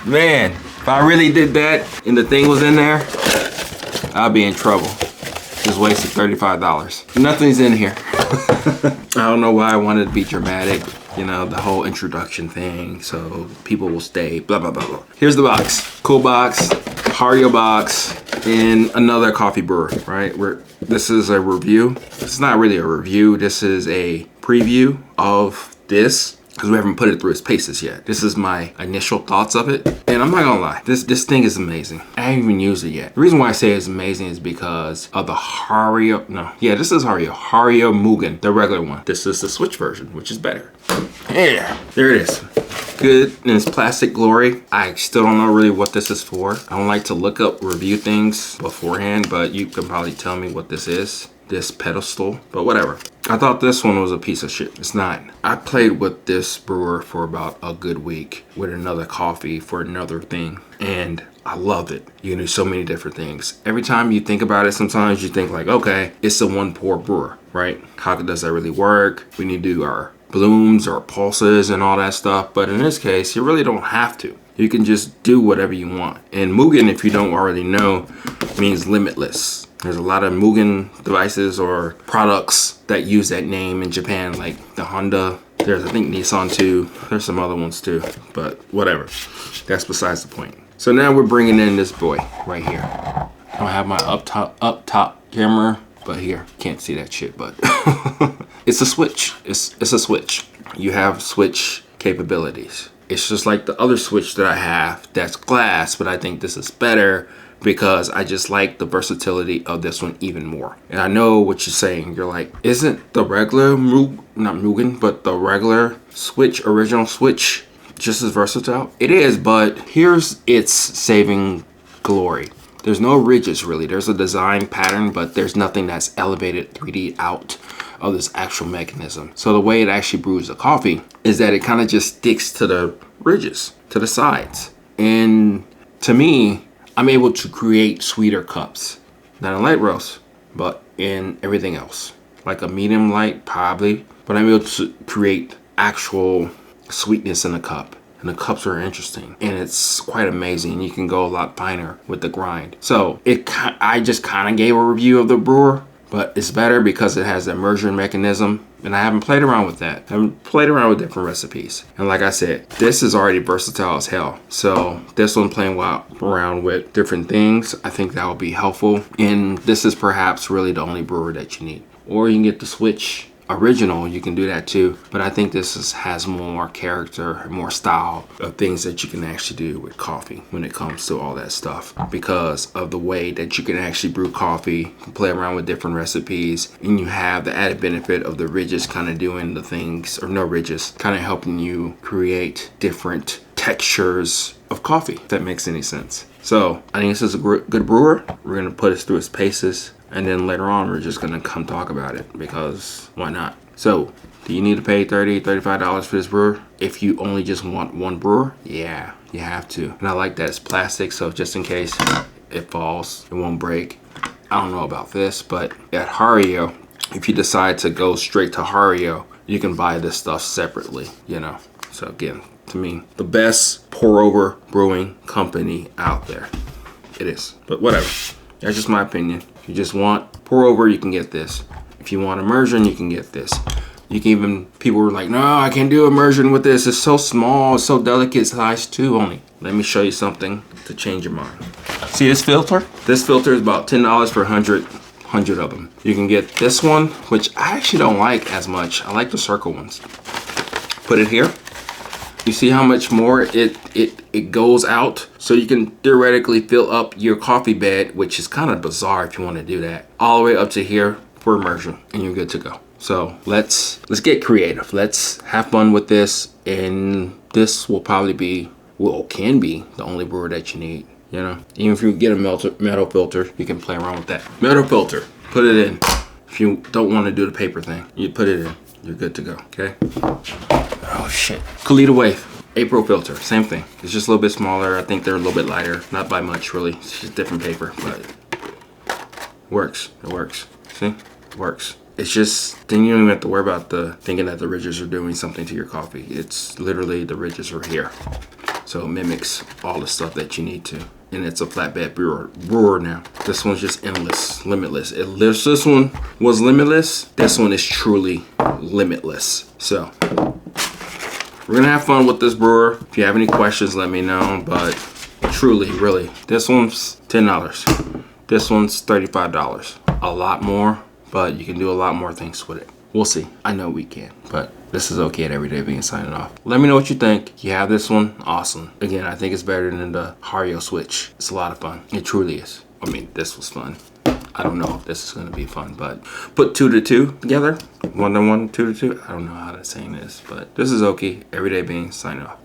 Man, if I really did that and the thing was in there, I'd be in trouble. Just wasted $35. Nothing's in here. I don't know why I wanted to be dramatic. You know, the whole introduction thing, so people will stay, blah, blah, blah, blah. Here's the box. Cool box, Hario box, and another coffee brewer, right? This is a review. It's not really a review. This is a preview of this, because we haven't put it through its paces yet. This is my initial thoughts of it. And I'm not gonna lie, this thing is amazing. I haven't even used it yet. The reason why I say it's amazing is because of the Hario, this is Hario Mugen, the regular one. This is the Switch version, which is better. Yeah, there it is. Good in its plastic glory. I still don't know really what this is for. I don't like to look up review things beforehand, but you can probably tell me what this is. This pedestal, but whatever. I thought this one was a piece of shit. It's not. I played with this brewer for about a good week with another coffee for another thing, and I loved it. You can do so many different things. Every time you think about it, sometimes you think like, okay, it's a one pour brewer, right? How does that really work? We need to do our blooms or pulses and all that stuff, but in this case, you really don't have to. You can just do whatever you want. And Mugen, if you don't already know, means limitless. There's a lot of Mugen devices or products that use that name in Japan, like the Honda. There's, I think, Nissan too. There's some other ones too, but whatever. That's besides the point. So now we're bringing in this boy right here. I don't have my up top camera, but here, can't see that shit, but it's a switch. It's a switch. You have switch capabilities. It's just like the other switch that I have that's glass, but I think this is better because I just like the versatility of this one even more. And I know what you're saying. You're like, isn't the regular not Mugen, but the regular Switch, original Switch, just as versatile? It is, but here's its saving glory. There's no ridges really. There's a design pattern, but there's nothing that's elevated 3D out of this actual mechanism. So the way it actually brews the coffee is that it kind of just sticks to the ridges, to the sides. And to me, I'm able to create sweeter cups, not in light roast, but in everything else. Like a medium light, probably, but I'm able to create actual sweetness in the cup. And the cups are interesting, and it's quite amazing. You can go a lot finer with the grind. So I just kind of gave a review of the brewer, but it's better because it has the immersion mechanism, and I haven't played around with that. I haven't played around with different recipes. And like I said, this is already versatile as hell. So this one playing around with different things, I think that will be helpful. And this is perhaps really the only brewer that you need. Or you can get the Switch original, you can do that too, but I think this has more character, more style of things that you can actually do with coffee when it comes to all that stuff, because of the way that you can actually brew coffee, play around with different recipes, and you have the added benefit of the ridges kind of doing the things, or no ridges, kind of helping you create different textures of coffee, if that makes any sense. So I think this is a good brewer. We're gonna put us through its paces, and then later on we're just gonna come talk about it, because why not? So do you need to pay $35 for this brewer? If you only just want one brewer, yeah, you have to. And I like that it's plastic, so just in case it falls, it won't break. I don't know about this, but at Hario, if you decide to go straight to Hario, you can buy this stuff separately, you know. So again, to me, the best pour over brewing company out there. It is, but whatever. That's just my opinion. If you just want pour over, you can get this. If you want immersion, you can get this. You can even, people were like, no, I can't do immersion with this. It's so small, it's so delicate, size 2 only. Let me show you something to change your mind. See this filter? This filter is about $10 for 100 of them. You can get this one, which I actually don't like as much. I like the circle ones. Put it here. You see how much more it goes out? So you can theoretically fill up your coffee bed, which is kind of bizarre if you want to do that, all the way up to here for immersion, and you're good to go. So let's get creative. Let's have fun with this, and this will probably be, well, can be the only brewer that you need, you know? Even if you get a metal filter, you can play around with that. Metal filter, put it in. If you don't want to do the paper thing, you put it in. You're good to go, okay? Oh shit. Kalita Wave, April filter, same thing. It's just a little bit smaller. I think they're a little bit lighter, not by much really. It's just different paper, but it works. It works. See, it works. It's just, then you don't even have to worry about thinking that the ridges are doing something to your coffee. It's literally, the ridges are here. So it mimics all the stuff that you need to. And it's a flatbed brewer now. This one's just endless, limitless. This one was limitless. This one is truly limitless. So we're gonna have fun with this brewer. If you have any questions, let me know. But truly, really, this one's $10. This one's $35. A lot more, but you can do a lot more things with it. We'll see. I know we can, but this is okay at Everyday Being signing off. Let me know what you think. You have this one, awesome. Again, I think it's better than the Hario Switch. It's a lot of fun. It truly is. I mean, this was fun. I don't know if this is gonna be fun, but put 2 to 2 together. 1 to 1, 2 to 2. I don't know how to say this, but this is Okey, Everyday Being signing off.